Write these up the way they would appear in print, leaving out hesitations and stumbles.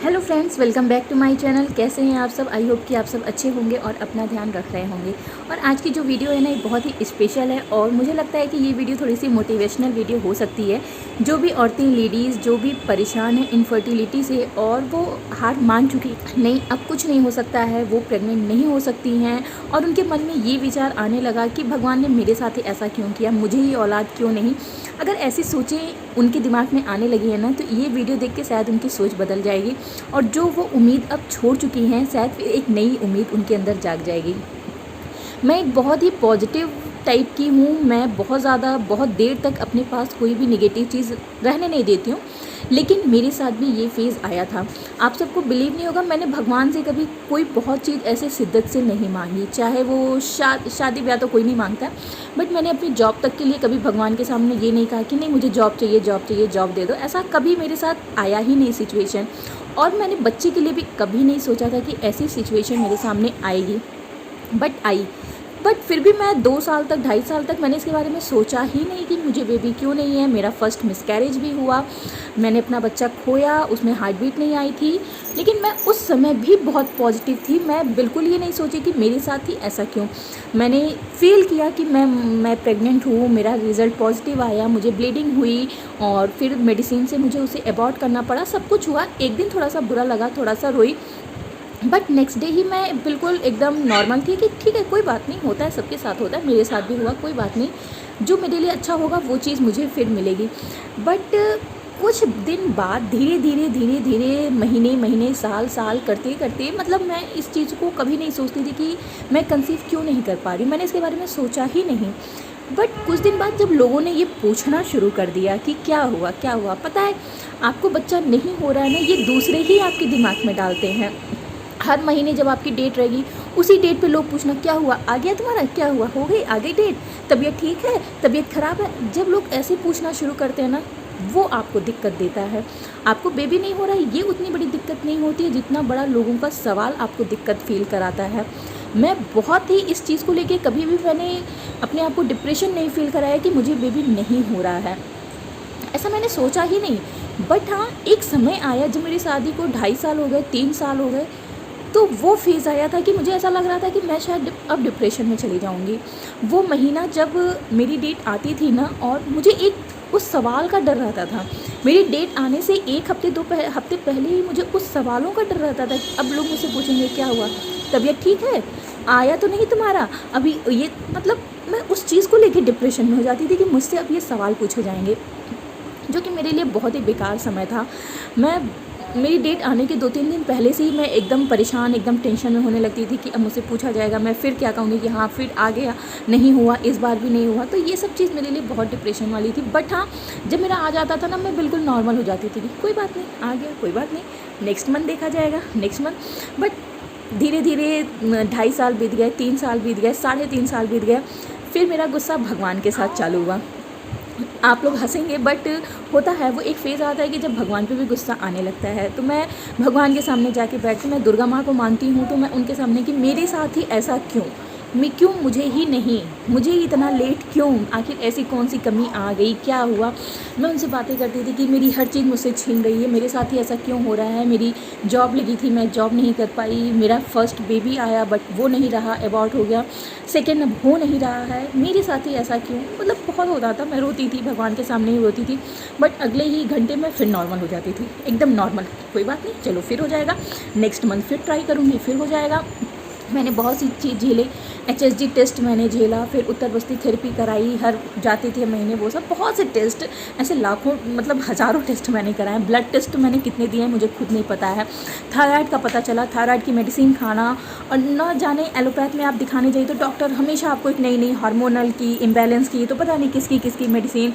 Hello friends, welcome back to my channel. कैसे हैं आप सब? आई होप कि आप सब अच्छे होंगे और अपना ध्यान रख रहे होंगे। और आज की जो वीडियो है ना, ये बहुत ही स्पेशल है और मुझे लगता है कि ये वीडियो थोड़ी सी मोटिवेशनल वीडियो हो सकती है। जो भी औरतें, लेडीज़ जो भी परेशान हैं इनफर्टिलिटी से और वो हार मान चुकी नहीं, अब कुछ नहीं हो सकता है, वो प्रेग्नेंट नहीं हो सकती हैं और उनके मन में ये विचार आने लगा कि भगवान ने मेरे साथ ही ऐसा क्यों किया, मुझे ही औलाद क्यों नहीं। अगर ऐसी सोचें उनके दिमाग में आने लगी है ना, तो ये वीडियो देख के शायद उनकी सोच बदल जाएगी और जो वो उम्मीद अब छोड़ चुकी हैं, शायद फिर एक नई उम्मीद उनके अंदर जाग जाएगी। मैं एक बहुत ही पॉजिटिव टाइप की हूँ। मैं बहुत देर तक अपने पास कोई भी नेगेटिव चीज़ रहने नहीं देती हूँ, लेकिन मेरे साथ भी ये फेज़ आया था। आप सबको बिलीव नहीं होगा, मैंने भगवान से कभी कोई बहुत चीज़ ऐसे शिद्दत से नहीं मांगी, चाहे वो शादी ब्याह तो कोई नहीं मांगता, बट मैंने अपनी जॉब तक के लिए कभी भगवान के सामने ये नहीं कहा कि नहीं मुझे जॉब चाहिए, जॉब चाहिए, जॉब दे दो। ऐसा कभी मेरे साथ आया ही नहीं सिचुएशन। और मैंने बच्चे के लिए भी कभी नहीं सोचा था कि ऐसी सिचुएशन मेरे सामने आएगी, बट आई। बट फिर भी मैं 2 साल तक, 2.5 साल तक मैंने इसके बारे में सोचा ही नहीं कि मुझे बेबी क्यों नहीं है। मेरा फर्स्ट मिसकैरेज भी हुआ, मैंने अपना बच्चा खोया, उसमें हार्ट बीट नहीं आई थी, लेकिन मैं उस समय भी बहुत पॉजिटिव थी। मैं बिल्कुल ये नहीं सोची कि मेरे साथ ही ऐसा क्यों। मैंने फील किया कि मैं प्रेग्नेंट हूँ, मेरा रिज़ल्ट पॉजिटिव आया, मुझे ब्लीडिंग हुई और फिर मेडिसिन से मुझे उसे अबॉर्ट करना पड़ा। सब कुछ हुआ, एक दिन थोड़ा सा बुरा लगा, थोड़ा सा रोई, बट नेक्स्ट डे ही मैं बिल्कुल एकदम नॉर्मल थी कि ठीक है, कोई बात नहीं, होता है, सबके साथ होता है, मेरे साथ भी हुआ, कोई बात नहीं, जो मेरे लिए अच्छा होगा वो चीज़ मुझे फिर मिलेगी। बट कुछ दिन बाद धीरे धीरे महीने साल करते करते, मतलब मैं इस चीज़ को कभी नहीं सोचती थी कि मैं कंसीव क्यों नहीं कर पा रही, मैंने इसके बारे में सोचा ही नहीं। बट कुछ दिन बाद जब लोगों ने ये पूछना शुरू कर दिया कि क्या हुआ क्या हुआ, पता है आपको बच्चा नहीं हो रहा है ना, ये दूसरे ही आपके दिमाग में डालते हैं। हर महीने जब आपकी डेट रहेगी, उसी डेट पे लोग पूछना क्या हुआ, आ गया तुम्हारा, क्या हुआ, हो गई, आ गई डेट, तबीयत ठीक है, तबीयत ख़राब है। जब लोग ऐसे पूछना शुरू करते हैं ना, वो आपको दिक्कत देता है। आपको बेबी नहीं हो रहा है, ये उतनी बड़ी दिक्कत नहीं होती है जितना बड़ा लोगों का सवाल आपको दिक्कत फील कराता है। मैं बहुत ही इस चीज़ को लेके कभी भी मैंने अपने आप को डिप्रेशन नहीं फील कराया कि मुझे बेबी नहीं हो रहा है, ऐसा मैंने सोचा ही नहीं। बट हाँ, एक समय आया जब मेरी शादी को 2.5 साल हो गए, 3 साल हो गए, तो वो फेज़ आया था कि मुझे ऐसा लग रहा था कि मैं शायद अब डिप्रेशन में चली जाऊंगी। वो महीना जब मेरी डेट आती थी ना, और मुझे एक उस सवाल का डर रहता था, मेरी डेट आने से 1 हफ्ते 2 हफ्ते पहले ही मुझे उस सवालों का डर रहता था कि अब लोग मुझसे पूछेंगे क्या हुआ, तबीयत ठीक है, आया तो नहीं तुम्हारा अभी, ये मतलब मैं उस चीज़ को लेकर डिप्रेशन में हो जाती थी कि मुझसे अब ये सवाल पूछे जाएंगे, जो कि मेरे लिए बहुत ही बेकार समय था। मैं मेरी डेट आने के 2-3 दिन पहले से ही मैं एकदम परेशान, एकदम टेंशन में होने लगती थी कि अब मुझसे पूछा जाएगा, मैं फिर क्या कहूँगी कि हाँ फिर आ गया, नहीं हुआ, इस बार भी नहीं हुआ। तो ये सब चीज़ मेरे लिए बहुत डिप्रेशन वाली थी। बट हाँ, जब मेरा आ जाता था ना, मैं बिल्कुल नॉर्मल हो जाती थी कि कोई बात नहीं, आ गया, कोई बात नहीं, नेक्स्ट मंथ देखा जाएगा, नेक्स्ट मंथ। बट धीरे धीरे 2.5 साल बीत गए, 3 साल बीत गए, 3.5 साल बीत गए, फिर मेरा गुस्सा भगवान के साथ चालू हुआ। आप लोग हंसेंगे, बट होता है, वो एक फ़ेज़ आता है कि जब भगवान पे भी गुस्सा आने लगता है। तो मैं भगवान के सामने जाके बैठती, मैं दुर्गा माँ को मानती हूँ, तो मैं उनके सामने कि मेरे साथ ही ऐसा क्यों, क्यों मुझे ही नहीं, मुझे ही इतना लेट क्यों, आखिर ऐसी कौन सी कमी आ गई, क्या हुआ। मैं उनसे बातें करती थी कि मेरी हर चीज़ मुझसे छीन रही है, मेरे साथ ही ऐसा क्यों हो रहा है, मेरी जॉब लगी थी, मैं जॉब नहीं कर पाई, मेरा फर्स्ट बेबी आया बट वो नहीं रहा, अबॉर्ट हो गया, सेकेंड अब हो नहीं रहा है, मेरे साथ ही ऐसा क्यों। मतलब बहुत होता था, मैं रोती थी, भगवान के सामने ही रोती थी। बट अगले ही घंटे में फिर नॉर्मल हो जाती थी, एकदम नॉर्मल, कोई बात नहीं, चलो फिर हो जाएगा, नेक्स्ट मंथ फिर ट्राई करूँगी, फिर हो जाएगा। मैंने बहुत सी चीज़ झेले, HSG टेस्ट मैंने झेला, फिर उत्तर बस्ती थेरेपी कराई, हर जाते थे महीने, वो सब बहुत से टेस्ट, ऐसे लाखों, मतलब हज़ारों टेस्ट मैंने कराए। ब्लड टेस्ट मैंने कितने दिए मुझे खुद नहीं पता है। थायराइड का पता चला, थायराइड की मेडिसिन खाना, और न जाने एलोपैथ में आप दिखाने जाइए तो डॉक्टर हमेशा आपको एक नई हार्मोनल की, इम्बैलेंस की, तो पता नहीं किसकी किसकी मेडिसिन,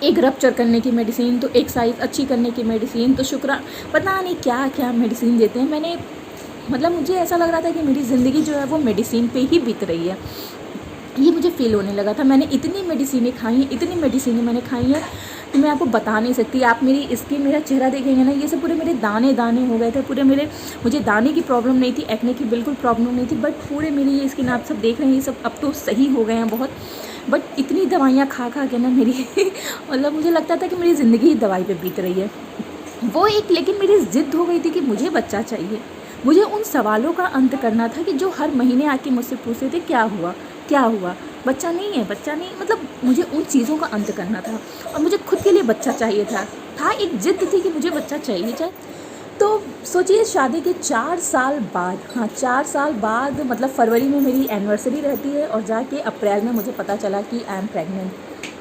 एक रप्चर करने की मेडिसिन, तो एक साइज़ अच्छी करने की मेडिसिन, तो शुक्र पता नहीं क्या क्या मेडिसिन देते हैं। मैंने, मतलब मुझे ऐसा लग रहा था कि मेरी ज़िंदगी जो है वो मेडिसिन पे ही बीत रही है, ये मुझे फ़ील होने लगा था। मैंने इतनी मेडिसिनें खाई हैं, इतनी मेडिसिनें मैंने खाई हैं कि मैं आपको बता नहीं सकती। आप मेरी स्किन, मेरा चेहरा देखेंगे ना, ये सब पूरे मेरे दाने दाने हो गए थे, पूरे मेरे, मुझे दाने की प्रॉब्लम नहीं थी, एक्ने की बिल्कुल प्रॉब्लम नहीं थी, बट पूरे मेरी ये स्किन आप सब देख रहे हैं, ये सब अब तो सही हो गए हैं बहुत। बट इतनी दवाइयाँ खा खा के ना मेरी मतलब मुझे लगता था कि मेरी ज़िंदगी ही दवाई पे बीत रही है। वो एक, लेकिन मेरी ज़िद हो गई थी कि मुझे बच्चा चाहिए। मुझे उन सवालों का अंत करना था कि जो हर महीने आके मुझसे पूछते थे क्या हुआ, क्या हुआ, बच्चा नहीं है, बच्चा नहीं, मतलब मुझे उन चीज़ों का अंत करना था और मुझे खुद के लिए बच्चा चाहिए था एक ज़िद थी कि मुझे बच्चा चाहिए। तो सोचिए शादी के 4 साल बाद, हाँ 4 साल बाद, मतलब फरवरी में मेरी एनिवर्सरी रहती है और जाके अप्रैल में मुझे पता चला कि आई एम प्रेग्नेंट।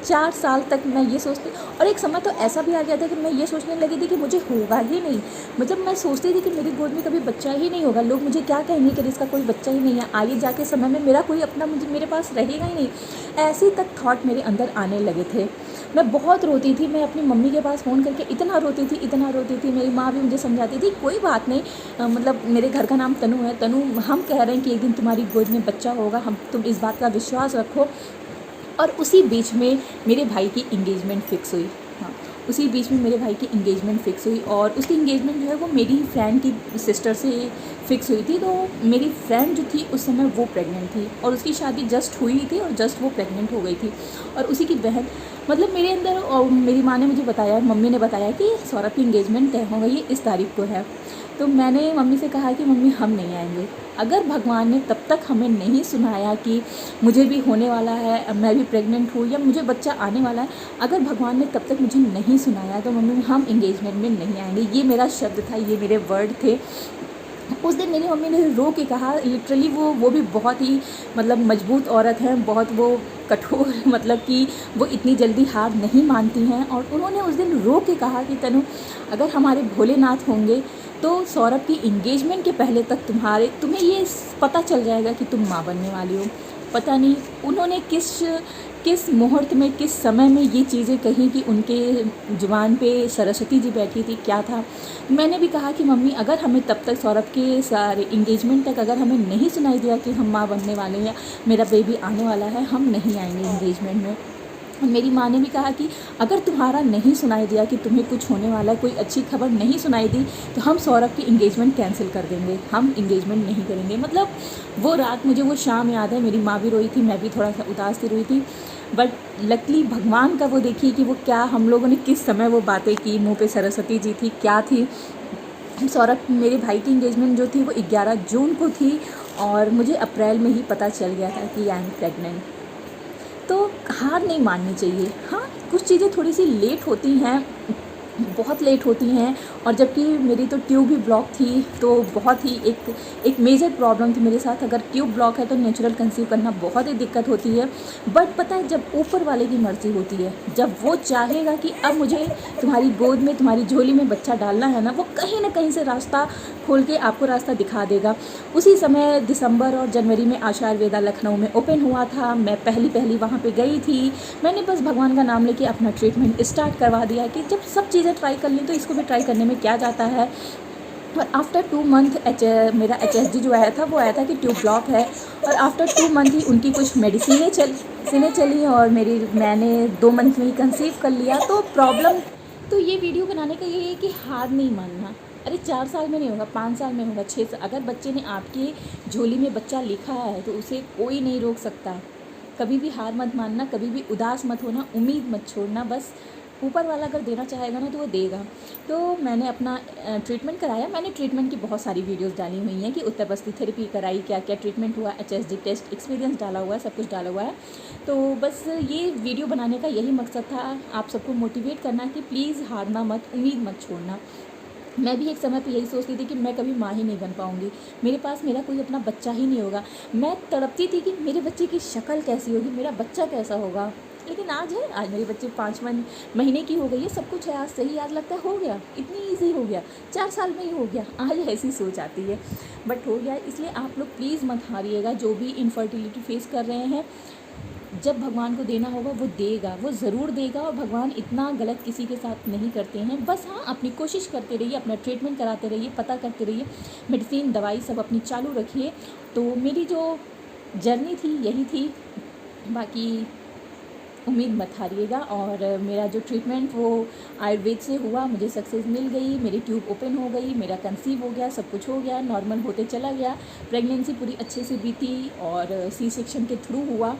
4 साल तक मैं ये सोचती, और एक समय तो ऐसा भी आ गया था कि मैं ये सोचने लगी थी कि मुझे होगा ही नहीं। मतलब मैं सोचती थी कि मेरी गोद में कभी बच्चा ही नहीं होगा, लोग मुझे क्या कहेंगे कि इसका कोई बच्चा ही नहीं है, आगे जाके समय में मेरा कोई अपना मुझे मेरे पास रहेगा ही नहीं। ऐसे तक थॉट मेरे अंदर आने लगे थे। मैं बहुत रोती थी, मैं अपनी मम्मी के पास फ़ोन करके इतना रोती थी, इतना रोती थी। मेरी माँ भी मुझे समझाती थी कोई बात नहीं, मतलब मेरे घर का नाम तनु है, तनु हम कह रहे हैं कि एक दिन तुम्हारी गोद में बच्चा होगा, हम तुम इस बात का विश्वास रखो। और उसी बीच में मेरे भाई की इंगेजमेंट फ़िक्स हुई। हाँ, उसी बीच में मेरे भाई की इंगेजमेंट फ़िक्स हुई और उसकी इंगेजमेंट जो है वो मेरी फ्रेंड की सिस्टर से फ़िक्स हुई थी। तो मेरी फ्रेंड जो थी उस समय वो प्रेग्नेंट थी और उसकी शादी जस्ट हुई थी और जस्ट वो प्रेग्नेंट हो गई थी। और उसी की बहन, मतलब मेरे अंदर, और मेरी माँ ने मुझे बताया, मम्मी ने बताया कि सौरभ की इंगेजमेंट तय हो गई है, इस तारीख को है। तो मैंने मम्मी से कहा कि मम्मी हम नहीं आएंगे। अगर भगवान ने तब तक हमें नहीं सुनाया कि मुझे भी होने वाला है, मैं भी प्रेग्नेंट हूँ या मुझे बच्चा आने वाला है, अगर भगवान ने तब तक मुझे नहीं सुनाया तो मम्मी हम इंगेजमेंट में नहीं आएंगे। ये मेरा शब्द था, ये मेरे वर्ड थे। उस दिन मेरी मम्मी ने रो के कहा, लिटरली वो भी बहुत ही मतलब मजबूत औरत हैं, बहुत वो कठोर मतलब कि वो इतनी जल्दी हार नहीं मानती हैं। और उन्होंने उस दिन रो के कहा कि तनु, अगर हमारे भोलेनाथ होंगे तो सौरभ की इंगेजमेंट के पहले तक तुम्हें ये पता चल जाएगा कि तुम माँ बनने वाली हो। पता नहीं उन्होंने किस मुहूर्त में, किस समय में ये चीज़ें कही कि उनके जुबान पे सरस्वती जी बैठी थी, क्या था। मैंने भी कहा कि मम्मी अगर हमें तब तक सौरभ के सारे इंगेजमेंट तक अगर हमें नहीं सुनाई दिया कि हम माँ बनने वाले हैं या मेरा बेबी आने वाला है, हम नहीं आएंगे इंगेजमेंट में। मेरी माँ ने भी कहा कि अगर तुम्हारा नहीं सुनाई दिया कि तुम्हें कुछ होने वाला है, कोई अच्छी खबर नहीं सुनाई दी, तो हम सौरभ की इंगेजमेंट कैंसिल कर देंगे, हम इंगेजमेंट नहीं करेंगे। मतलब वो रात, मुझे वो शाम याद है, मेरी माँ भी रोई थी, मैं भी थोड़ा सा उदास सी रोई थी। बट लकली भगवान का वो देखिए कि वो क्या, हम लोगों ने किस समय वो बातें की, मुँह पे सरस्वती जी थी, क्या थी। सौरभ, मेरे भाई की इंगेजमेंट जो थी वो 11 जून को थी और मुझे अप्रैल में ही पता चल गया था कि आई एम प्रेग्नेंट। तो हार नहीं माननी चाहिए। हाँ, कुछ चीज़ें थोड़ी सी लेट होती हैं, बहुत लेट होती हैं। और जबकि मेरी तो ट्यूब भी ब्लॉक थी, तो बहुत ही एक मेजर प्रॉब्लम थी मेरे साथ। अगर ट्यूब ब्लॉक है तो नेचुरल कंसीव करना बहुत ही दिक्कत होती है। बट पता है, जब ऊपर वाले की मर्ज़ी होती है, जब वो चाहेगा कि अब मुझे तुम्हारी गोद में, तुम्हारी झोली में बच्चा डालना है ना, वो कहीं ना कहीं से रास्ता खोल के आपको रास्ता दिखा देगा। उसी समय दिसंबर और जनवरी में आशा आयुर्वेदा लखनऊ में ओपन हुआ था। मैं पहली वहाँ पे गई थी। मैंने बस भगवान का नाम लेके अपना ट्रीटमेंट स्टार्ट करवा दिया कि जब सब चीज़ें ट्राई कर ली तो इसको भी ट्राई करने में क्या जाता है। और आफ्टर 2 मंथ मेरा HSG जो आया था वो आया था कि ट्यूब ब्लॉक है। और आफ्टर 2 मंथ ही उनकी कुछ मेडिसिनें चली और मैंने 2 मंथ में ही कंसीव कर लिया। तो प्रॉब्लम, तो ये वीडियो बनाने का ये है कि हार नहीं मानना। अरे 4 साल में नहीं होगा, 5 साल में होगा, 6 साल, अगर बच्चे ने आपकी झोली में बच्चा लिखा है तो उसे कोई नहीं रोक सकता। कभी भी हार मत मानना, कभी भी उदास मत होना, उम्मीद मत छोड़ना। बस ऊपर वाला अगर देना चाहेगा ना तो वो देगा। तो मैंने अपना ट्रीटमेंट कराया। मैंने ट्रीटमेंट की बहुत सारी वीडियोस डाली हुई हैं कि उत्तर बस्ती थेरेपी कराई, क्या क्या ट्रीटमेंट हुआ, HSG टेस्ट एक्सपीरियंस डाला हुआ है, सब कुछ डाला हुआ है। तो बस ये वीडियो बनाने का यही मकसद था, आप सबको मोटिवेट करना कि प्लीज़ हारना मत, उम्मीद मत छोड़ना। मैं भी एक समय पे यही सोचती थी कि मैं कभी माँ ही नहीं बन पाऊँगी, मेरे पास मेरा कोई अपना बच्चा ही नहीं होगा। मैं तड़पती थी कि मेरे बच्चे की शक्ल कैसी होगी, मेरा बच्चा कैसा होगा। लेकिन आज है, आज मेरे बच्चे 5 महीने की हो गई है, सब कुछ है, आज सही, आज लगता है हो गया, इतनी ईजी हो गया, 4 साल में ही हो गया। आज ऐसी सोच आती है, बट हो गया। इसलिए आप लोग प्लीज़ मत हारिएगा, जो भी इनफर्टिलिटी फेस कर रहे हैं। जब भगवान को देना होगा वो देगा, वो ज़रूर देगा। और भगवान इतना गलत किसी के साथ नहीं करते हैं। बस हाँ, अपनी कोशिश करते रहिए, अपना ट्रीटमेंट कराते रहिए, पता करते रहिए, मेडिसिन दवाई सब अपनी चालू रखिए। तो मेरी जो जर्नी थी यही थी, बाकी उम्मीद मत हारिएगा। और मेरा जो ट्रीटमेंट वो आयुर्वेद से हुआ, मुझे सक्सेस मिल गई, मेरी ट्यूब ओपन हो गई, मेरा कंसीव हो गया, सब कुछ हो गया, नॉर्मल होते चला गया। प्रेगनेंसी पूरी अच्छे से बीती और C सेक्शन के थ्रू हुआ।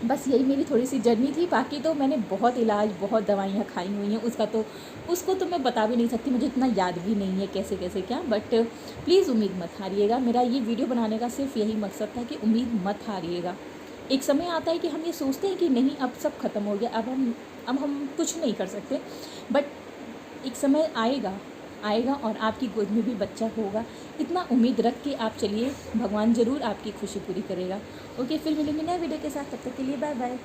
बस यही मेरी थोड़ी सी जर्नी थी। बाकी तो मैंने बहुत इलाज, बहुत दवाइयाँ खाई हुई हैं, उसको तो मैं बता भी नहीं सकती, मुझे इतना याद भी नहीं है कैसे कैसे क्या। बट प्लीज़ उम्मीद मत हारिएगा। मेरा ये वीडियो बनाने का सिर्फ यही मकसद था कि उम्मीद मत हारिएगा। एक समय आता है कि हम ये सोचते हैं कि नहीं, अब सब खत्म हो गया, अब हम कुछ नहीं कर सकते। बट एक समय आएगा और आपकी गोद में भी बच्चा होगा। इतना उम्मीद रख के आप चलिए, भगवान ज़रूर आपकी खुशी पूरी करेगा। ओके, फिर मिलेंगे नए वीडियो के साथ, तब तक के लिए बाय बाय।